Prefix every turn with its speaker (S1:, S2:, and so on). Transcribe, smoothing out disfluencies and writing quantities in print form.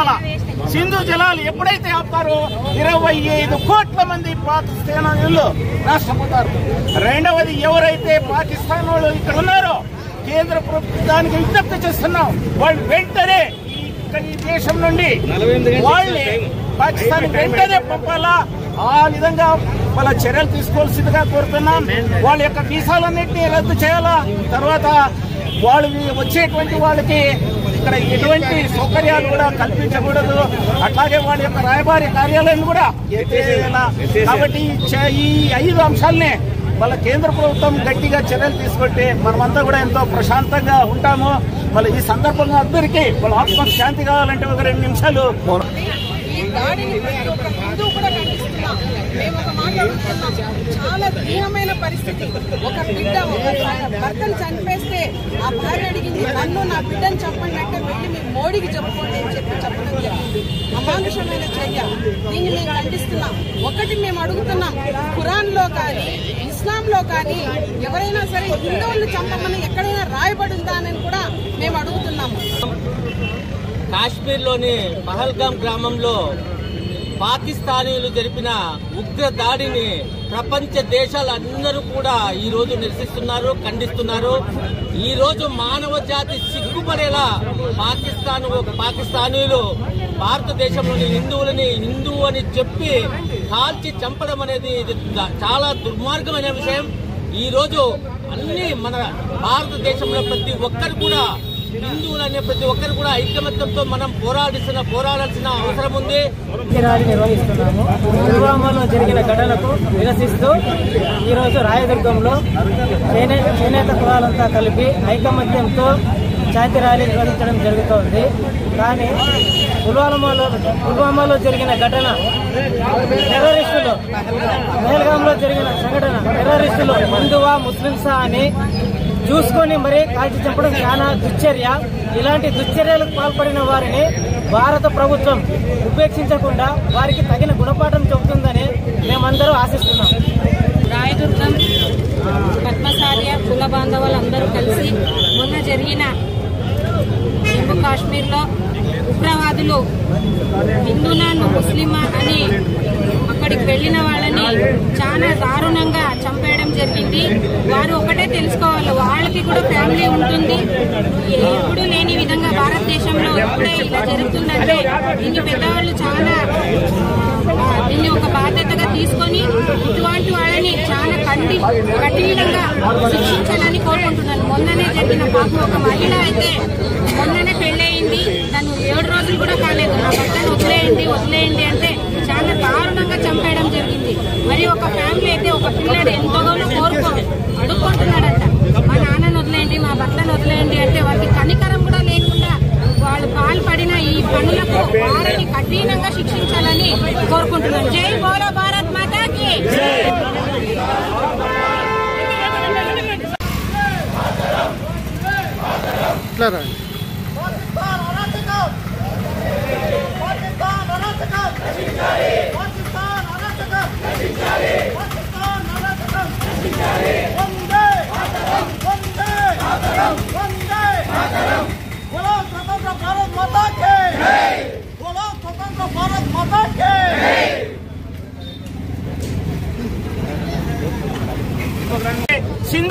S1: ఆపాలా. సింధు జలాలు ఎప్పుడైతే ఆపుతారో 25 కోట్ల మంది పాకిస్తానీయులు నష్టపోతారు. రెండవది, ఎవరైతే పాకిస్తాన్ వాళ్ళు ఇక్కడ ఉన్నారో కేంద్ర ప్రభుత్వానికి విజ్ఞప్తి చేస్తున్నాం, వాళ్ళు వెంటనే ఈ దేశం నుండి వాళ్ళని పాకిస్తాన్ వెంటనే పంపాలా. ఆ విధంగా వాళ్ళ చర్యలు తీసుకోవాల్సిందిగా కోరుతున్నాం. వాళ్ళ యొక్క వీసాలన్నింటినీ రద్దు చేయాలా. తర్వాత వాళ్ళు వచ్చేటువంటి వాళ్ళకి ఇక్కడ ఎటువంటి సౌకర్యాలు కూడా కల్పించకూడదు. అట్లాగే వాళ్ళ యొక్క రాయబారి కార్యాలయం కూడా ఎత్తేయాలా. కాబట్టి ఈ 5 అంశాలనే వాళ్ళ కేంద్ర ప్రభుత్వం గట్టిగా చర్యలు తీసుకుంటే మనమంతా కూడా ఎంతో ప్రశాంతంగా ఉంటాము. మళ్ళీ ఈ సందర్భంగా అందరికీ వాళ్ళ ఆత్మకు శాంతి కావాలంటే ఒక 2 నిమిషాలు.
S2: ఈ దాడిని ప్రతి ఒక్క హిందూ కూడా ఖండిస్తున్నాం. మేము ఒక మాట్లాడుతున్నాం, చాలా దీనమైన పరిస్థితి. ఒక బిడ్డ భర్తను చంపేస్తే ఆ భార్య అడిగింది, నన్ను నా బిడ్డను చెప్పండి అంటే వెళ్ళి మీ మోడీకి చెప్పుకోండి అని చెప్పడం జరిగింది. అమానుషమైన చర్య. దీన్ని మేము ఖండిస్తున్నాం. ఒకటి మేము అడుగుతున్నాం, ఖురాన్ లో కానీ ఇస్లాంలో కానీ ఎవరైనా సరే హిందువులను చంపమని ఎక్కడైనా రాయబడి ఉందా అని కూడా మేము అడుగుతున్నాము.
S3: కాశ్మీర్లోని పహల్గాం గ్రామంలో పాకిస్తానీయులు జరిపిన ఉగ్ర దాడిని ప్రపంచ దేశాలందరూ కూడా ఈ రోజు నిరసిస్తున్నారు, ఖండిస్తున్నారు. ఈ రోజు మానవ జాతి సిగ్గుపడేలా పాకిస్తానీయులు భారతదేశంలోని హిందువులని హిందూ అని చెప్పి కాల్చి చంపడం అనేది ఇది చాలా దుర్మార్గమైన విషయం. ఈ రోజు అన్ని మన భారతదేశంలో ప్రతి ఒక్కరు కూడా హిందువులనే ప్రతి ఒక్కరు కూడా ఐకమత్యంతో మనం పోరాడాల్సిన అవసరం ఉంది.
S4: ర్యాలీ నిర్వహిస్తున్నాము. పుల్వామాలో జరిగిన ఘటనకు నిరసిస్తూ ఈరోజు రాయదుర్గంలో చేనేత కులాలంతా కలిపి ఐకమత్యంతో శాంతి ర్యాలీ నిర్వహించడం జరుగుతోంది. కానీ పుల్వామాలో జరిగిన ఘటన టెర్రరిస్టులు, పహల్గాంలో జరిగిన సంఘటన టెర్రరిస్టులు హిందువా ముస్లింసా అని చూసుకొని మరీ కాల్చి చంపడం చాలా దుశ్చర్య. ఇలాంటి దుశ్చర్యలకు పాల్పడిన వారిని భారత ప్రభుత్వం ఉపేక్షించకుండా వారికి తగిన గుణపాఠం చెబుతుందని మేమందరూ ఆశిస్తున్నాం.
S5: రాయదుర్గం పద్మశార్య కుల బాంధవులందరూ కలిసి మొన్న జరిగిన జమ్మూ కాశ్మీర్లో ఉగ్రవాదులు హిందూనా ముస్లిమా అని అక్కడికి వెళ్లిన వాళ్ళని చాలా దారుణంగా చంపేయడం జరిగింది. వారు ఒకటే తెలుసుకోవాలి, వాళ్ళకి కూడా ఫ్యామిలీ ఉంటుంది. ఎప్పుడు లేని విధంగా భారతదేశంలో ఇప్పుడే ఇలా జరుగుతుందంటే దీన్ని పెద్దవాళ్ళు చాలా దీన్ని ఒక బాధ్యతగా తీసుకొని ఇటువంటి వాళ్ళని చాలా కఠినంగా శిక్షించాలని కోరుకుంటున్నాను. మొన్ననే జరిగిన పాపం ఒక మహిళ అయితే మొన్ననే పెళ్ళయింది, తను 7 రోజులు కూడా కాలేదు, నా భర్తను వదిలేయండి అంటే చాలా దారుణంగా చంపేయడం జరిగింది. మరి ఒక ఫ్యామిలీ అయితే ఒక పిల్లాడు ఎంతగానో అడుక్కుంటున్నాడంట, మా నాన్నను వదిలేయండి, మా భర్తను వదిలేయండి అంటే వారికి కనికరం కూడా లేకుండా వాళ్ళు పాల్పడిన ఈ పనులకు వారిని కఠినంగా శిక్షించాలని కోరుకుంటున్నాను. జై బోలో భారత్ మాతాకి.
S1: సింధు